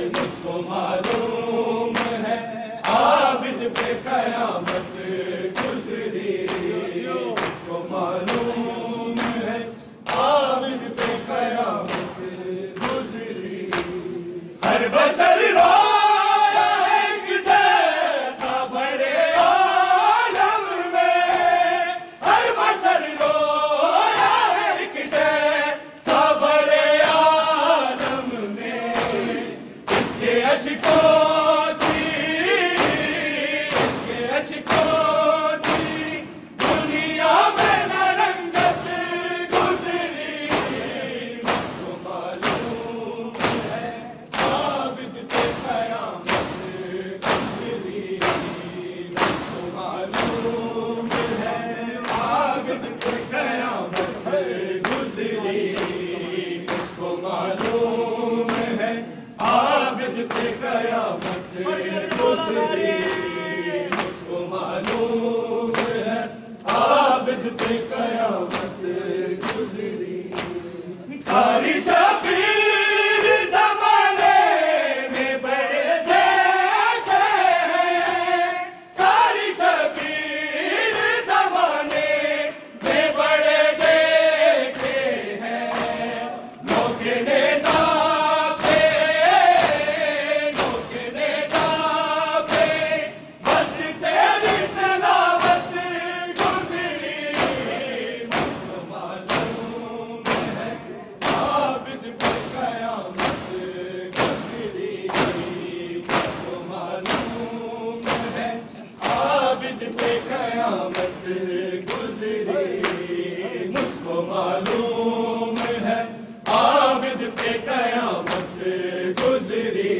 मुझको मालूम है आबिद पे कयामत गुजरी, मुझको मालूम है आबिद पे कयामत गुजरी। हर बशर रोया एक जैसा बड़े आलम में, हर बशर रोया एक जैसा बड़े आलम में। इसके अश्कों से, इसके अश्कों से दुनिया में न रंगत गुजरी। मुझको मालूम है आबिद पे कयामत गुजरी, मुझको मालूम है आबिद पे कयामत गुजरी, मुझको मालूम है आबिद पे कयामत गुजरी, मुझको मालूम है आबिद पे कयामत गुजरी। कारी शबीर ज़माने में बड़े देखे हैं, कारी शबीर ज़माने में बड़े देखे हैं। नोकने जापे, नोकने जापे बस तेरी तलावत गुजरी। मुझको मालूम है आबिद पे कयामत गुजरी, मुझको मालूम है आबिद पे कयामत गुजरी, मुझको मालूम है आबिद पे कयामत गुजरी,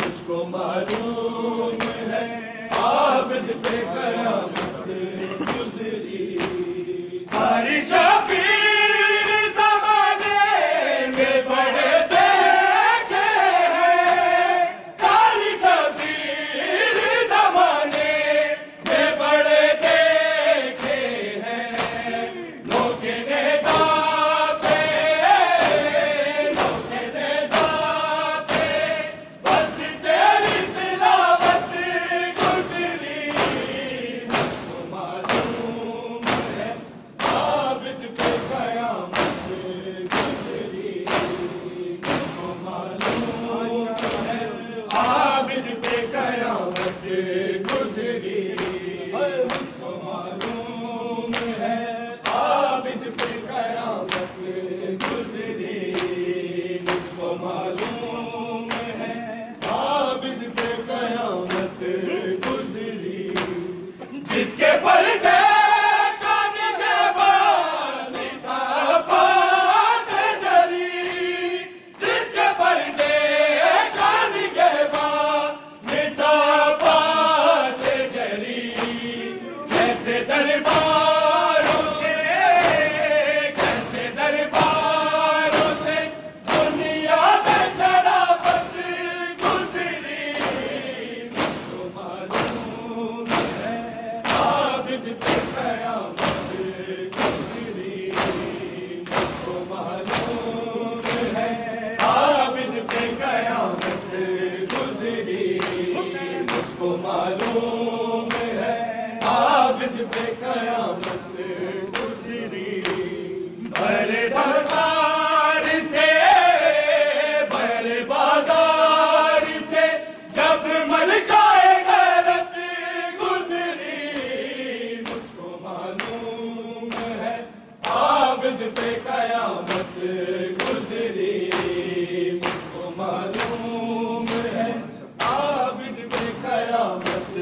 मुझको मालूम है आबिद पे कयामत गुजरी। कारी शबीर ज़माने में बड़े देखे हैं, कारी शबीर ज़माने में बड़े देखे हैं। नोकने जापे, नोकने जापे बस तेरी तिलावत गुजरी। मुझको मालूम है आबिद पे कयामत गुजरी, मुझको मालूम है आबिद पे कयामत गुजरी, मुझको मालूम है आबिद पे कयामत गुजरी, मुझको मालूम है आबिद पे कयामत गुजरी। जिसके पर्दे कान के बाल था पास जरी, जिसके पर्दे कान के बाल था पास जरी। कैसे दरबारों से, कैसे दरबारों से दुनिया में शराफत गुजरी। मुझको मालूम है आबिद पे कयामत गुजरी, मुझको मालूम है आबिद पे कयामत गुजरी, मुझको मालूम है आबिद पे कयामत गुजरी। भरे दरबार से, भरे बाजार से जब मलकाए गैरत गुजरी। मुझको मालूम है आबिद पे कयामत गुजरी, मुझको मालूम है आबिद पे कयामत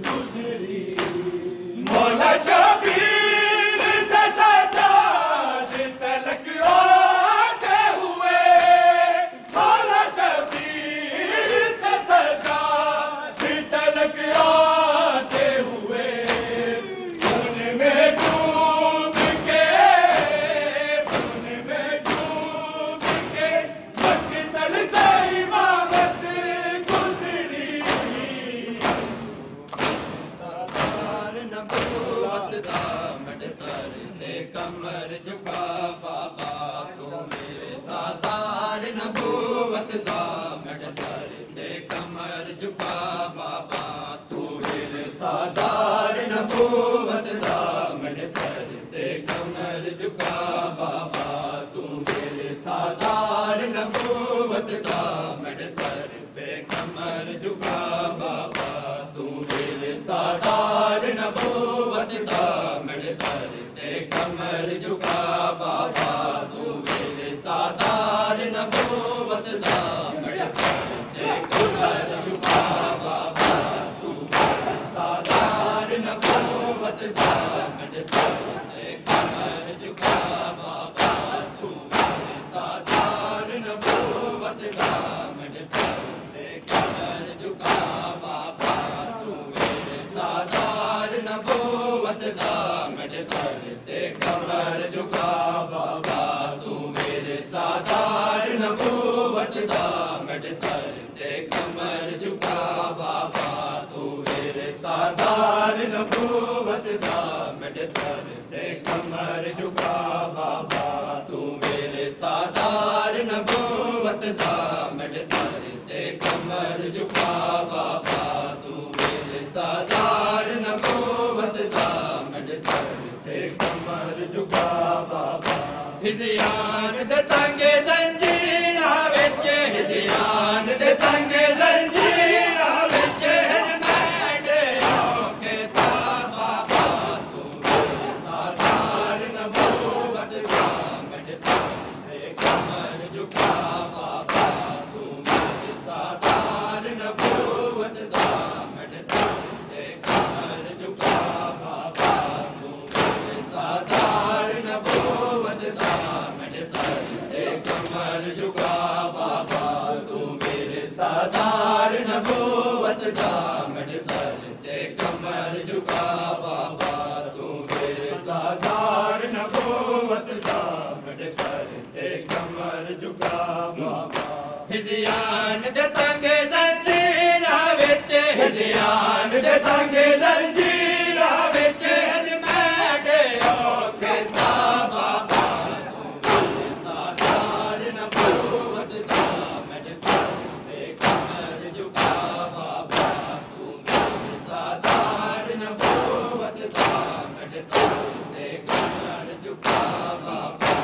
गुजरी। मौला शबीर झुका बाबा तू मेरे सादार नबूवत दा मेरे सर ते कमर झुका बाबा तू मेरे सादार नबूवत दा मेरे सर ते कमर झुका बाबा तू मेरे सादार नबूवत दा मेरे सर ते कमर झुका बाबा तू मेरे सादार नबूवत दा मेरे सर ते कमर झुका बाबा तू मेरे सादार नबूवत दा मेरे सर ते कमर झुका बाबा तू मेरे सादार नबूवत दा मेरे सर ते कमर झुका बाबा तू मेरे सादार नबूवत दा मेरे सर ते कमर झुका बाबा तू मेरे सादार नबूवत दा मेरे सर ते कमर झुका बाबा तू मेरे सादार नबूवत दा मेरे सर ते कमर झुका बाबा तू मेरे सादार नबूवत दा मेरे सर ते कमर झुका बाबा तू मेरे सादार नबूवत दा मेरे सर ते कमर झुका बाबा हिज़यान दे तंगे ज़ंजीरा विच हिज़यान दे तंगे ज़ंजीरा विच हिज़मैंडे औखे सा बाबा तू मेरे सादार नबूवत दा मेरे सर ते कमर झुका बाबा तू मेरे सादार नबूवत दा मेरे सर ते कमर झुका बाबा तू मेरे सादार नबूवत दा मेरे सर ते कमर झुका बाबा तू मेरे सादार नबूवत दा मेरे सर ते कमर झुका बाबा तू मेरे सादार नबूवत दा मेरे सर ते कमर झुका बाबा हिज़यान दे तंगे ज़ंजीरा विच हिज़यान दे तंगे ज़ंजीरा विच हिज़मैंडे औखे सा बाबा तू मेरे सादार नबूवत दा मेरे सर ते कमर झुका बाबा तू मेरे सादार नबूवत दा मेरे सर ते कमर झुका बाबा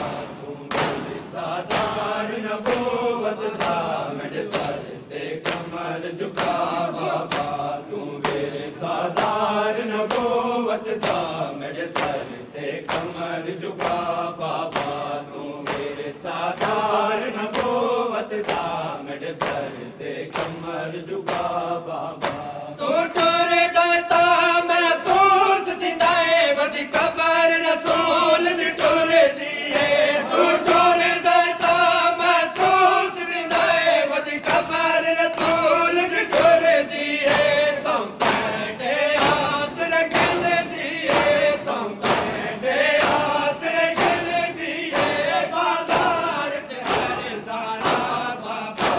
तू मेरे सादार नबूवत दा मेरे सर ते कमर झुका बाबा तू मेरे सादार नबूवत दा मेरे सर ते कमर झुका बाबा तू मेरे सादार नबूवत दा मेरे सर ते कमर झुका बाबा तू टोरे दाता महसूस दिंदाए वदी कबर रसूल दी टोरे दिए तू टोरे दाता महसूस दिंदाए वदी कबर रसूल दी टोरे दिए तू तेरे आस रखन दिए तू तेरे आस रखन दिए बाजार च हर ज़ारा बाबा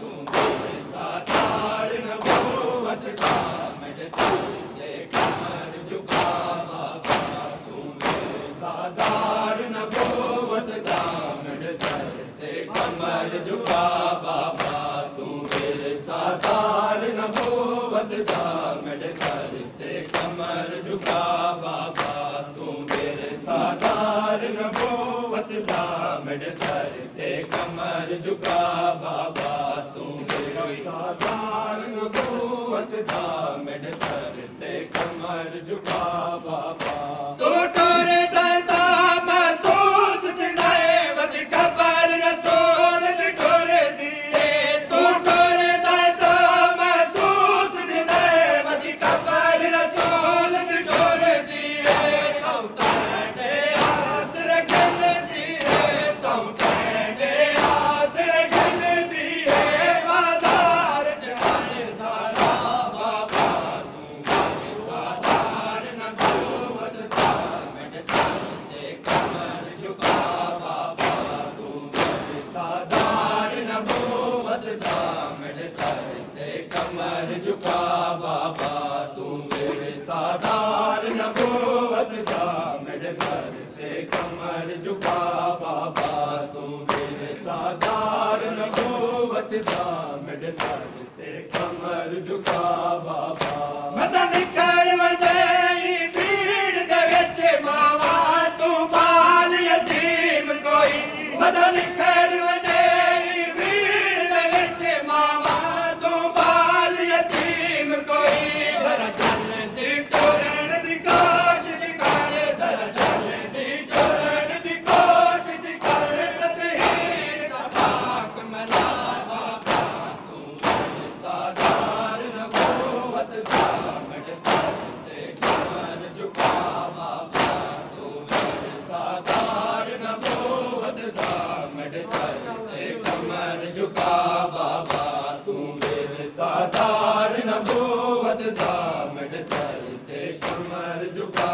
तू मेरे सादार नबूवत दा मेरे सर ते कमर झुका बाबा तू मेरे सादार नबूवत दा मेरे सर ते कमर झुका बाबा तू मेरे सादार नबूवत दा मेरे सर ते कमर झुका बाबा तू मेरे सादार नबूवत दा मेरे सर ते कमर झुका बाबा तू मेरे सादार नबूवत दा मेरे सर ते कमर झुका बाबा तू टोरे दाता महसूस दिंदाए वदी कबर रसूल दी टोरे दिए तू टोरे दाता महसूस दिंदाए वदी कबर रसूल दी टोरे दिए तू तेरे आस रखन दिए तू तेरे आस रखन दिए बाजार च हर ज़ारा बाबा तू मेरे सादार नबूवत दा मेरे सर ते कमर झुका बाबा तू मेरे सादार नबूवत दा मेरे सर ते कमर झुका बाबा तू मेरे सादार नबूवत दा मेरे सर ते कमर झुका बाबा तू मेरे सादार नबूवत वतदा मेरे सर ते कमर झुका बाबा मता निकल वजे भीड़ दे विच मावा तू बाल यतीम कोई मता निकल वजे भीड़ दे विच मावा तू बाल यतीम कोई जरा चल दी टोरन दी कोशिश कर जरा चल दी टोरन दी कोशिश कर तकहीर दा पाक मना बाबा तू सादार नबूवत दा मेरे सर ते कमर झुका बाबा तू सादार नबूवत दा मेरे सर ते कमर झुका बाबा तू मेरे सादार नबूवत दा मेरे सर ते कमर झुका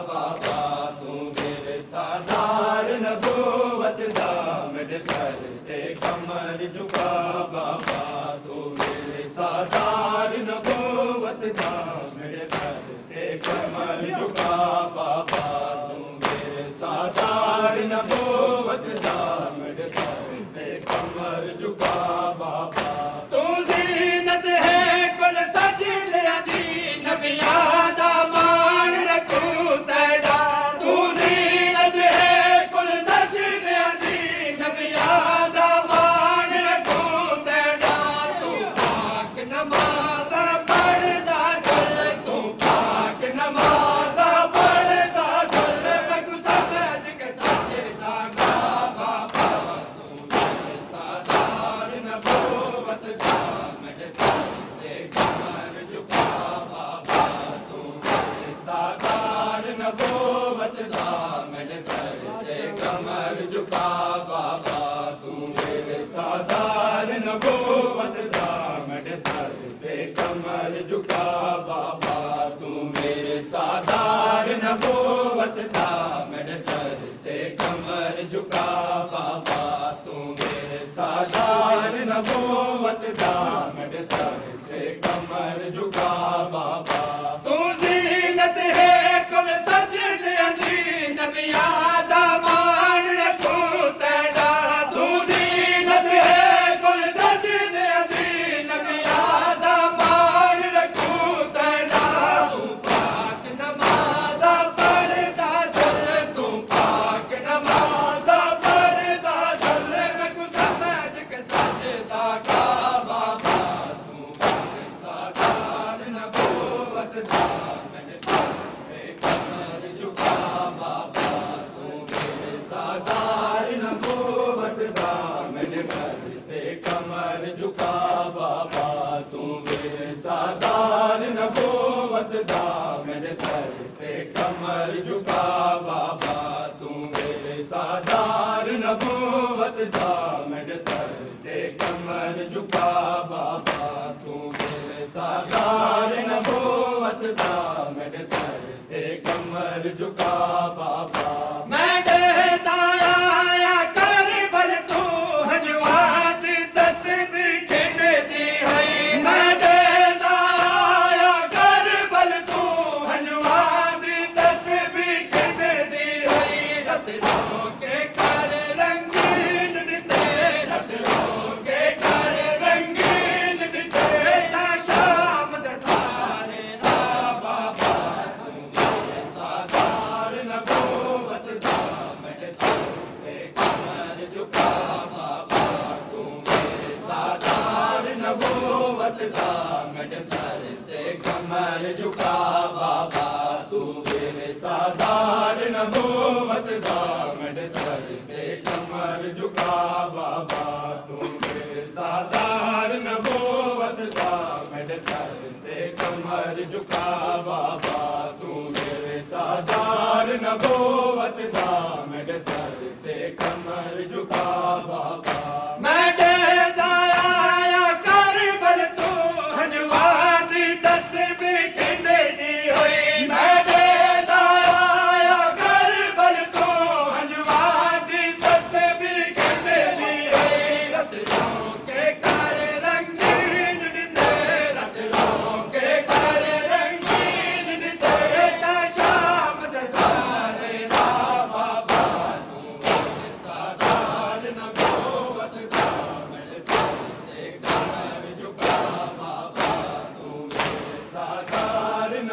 बाबा तू मेरे सादार नबूवत दा मेरे सर ते कमर झुका बाबा तू मेरे सादार नबूवत दा मेरे सर ते कमर झुका बाबा तू मेरे सादार नबूवत दा मेरे सर ते कमर झुका बाबा तू ज़ीनत है कुल सजलिया दी नबियां दा मान रखूं तेरा तू ज़ीनत है कुल सजलिया दी नबियां दा मान रखूं तेरा तू पाक नमाज़ पढ़दा चल तू पाक नमाज़ पढ़दा चल मैं समझ के सजदा गा बाबा तू मेरे सादार नबूवत दा मेरे सर ते कमर झुका बाबा तू मेरे सादार नबूवत दा मेरे सर ते कमर झुका बाबा तू मेरे सादार नबूवत दा मेरे सर ते कमर झुका बाबा तू मेरे सादार नबूवत दा मेरे सर ते कमर झुका बाबा तू मेरे सादार नबूवत दा मेरे सर ते कमर झुका बाबा तू ज़ीनत है कुल सजलिया दी नबियां दा मान रखूं तेरा तू ज़ीनत है कुल सजलिया दी नबियां दा मान रखूं तेरा तू पाक नमाज़ पढ़दा चल तू पाक नमाज़ पढ़दा चल मैं कुछ समझ के सजदा गा बाबा तू मेरे सादार नबूवत दा मेरे सर ते कमर झुका बाबा तू मेरे सादार नबूवत दा मेरे सर ते कमर झुका बाबा तू मेरे सादार नबूवत दा मेरे सर ते कमर झुका बाबा तू मेरे सादार नबूवत दा मेरे सर ते कमर झुका बाबा तू मेरे सादार नबूवत दा मेरे सर ते कमर झुका बाबा मैं देता आया करबल तू हजवात तस्बीह खिंड दी है मैं देता आया करबल तू हजवात तस्बीह खिंड दी है रत रोके कर रंगीन दिते रत रोके कर रंगीन दिते ता शाम दे सारे रा बाबा तू मेरे सादार नबूवत दा मेरे सर ते कमर झुका बाबा तू मेरे सादार नबूवत दा मेरे सर ते कमर झुका बाबा तू मेरे सादार नबूवत दा मेरे सर ते कमर झुका बाबा तू मेरे सादार नबूवत दा मेरे सर ते कमर झुका बाबा तू मेरे सादार नबूवत दा मेरे सर ते कमर झुका बाबा मैं देता आया करबल तू हजवात तस्बीह खिंड दी होई मैं देता आया करबल तू हजवात तस्बीह खिंड दी होई रत रोके कर रंगीन दिते रत रोके कर रंगीन दिते ता शाम दे सारे रा बाबा तू मेरे सादार नबूवत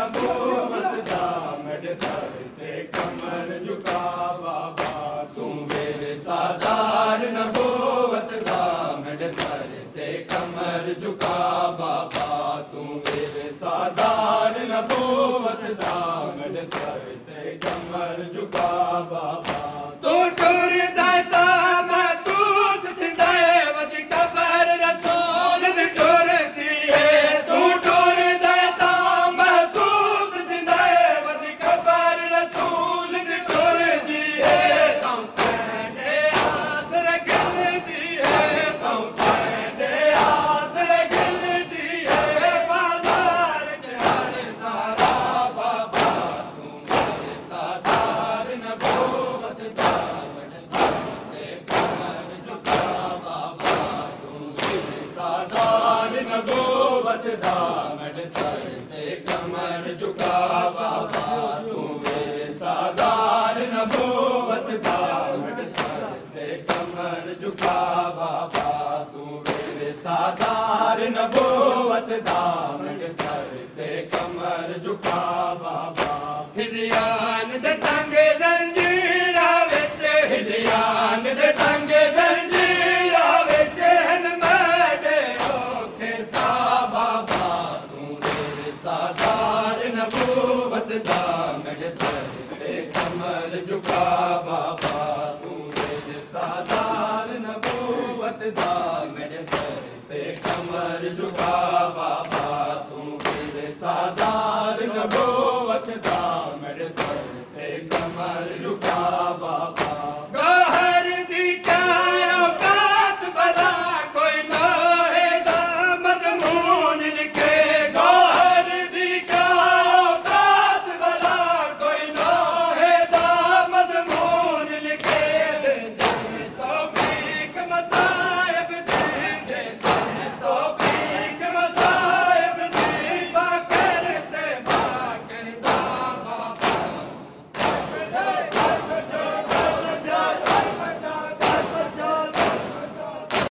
नबूवत दा मेरे सर ते कमर झुका बाबा तू मेरे सादार नबूवत दा मेरे सर ते कमर झुका बाबा तू मेरे सादार नबूवत दा मेरे सर ते कमर झुका बाबा तू टुर दाता महसूस थींदे वदी कबर रसूल दी टुरदी है तू टुर दाता महसूस थींदे वदी कबर रसूल दी टुरदी है तू तेरे आसर गिलदी है तू तेरे आसर गिलदी है बाजार च हर सारा बाबा तू मेरे सादार नबूवत दा मेरे सर ते कमर झुका बाबा तू मेरे सादार नबूवत दा मेरे सर ते कमर झुका बाबा तू मेरे सादार नबूवत दा मेरे सर ते कमर झुका बाबा तू मेरे सादार नबूवत दा मेरे सर ते कमर झुका बाबा हिज़ियान दे तंगे जंजीरा विच हिज़ियान दे तंगे जंजीरा विच हन मेरे औखे सा बाबा तू मेरे सादार नबूवत दा मेरे सर ते कमर झुका बाबा तू मेरे सादार नबूवत दा मेरे सर ते कमर झुका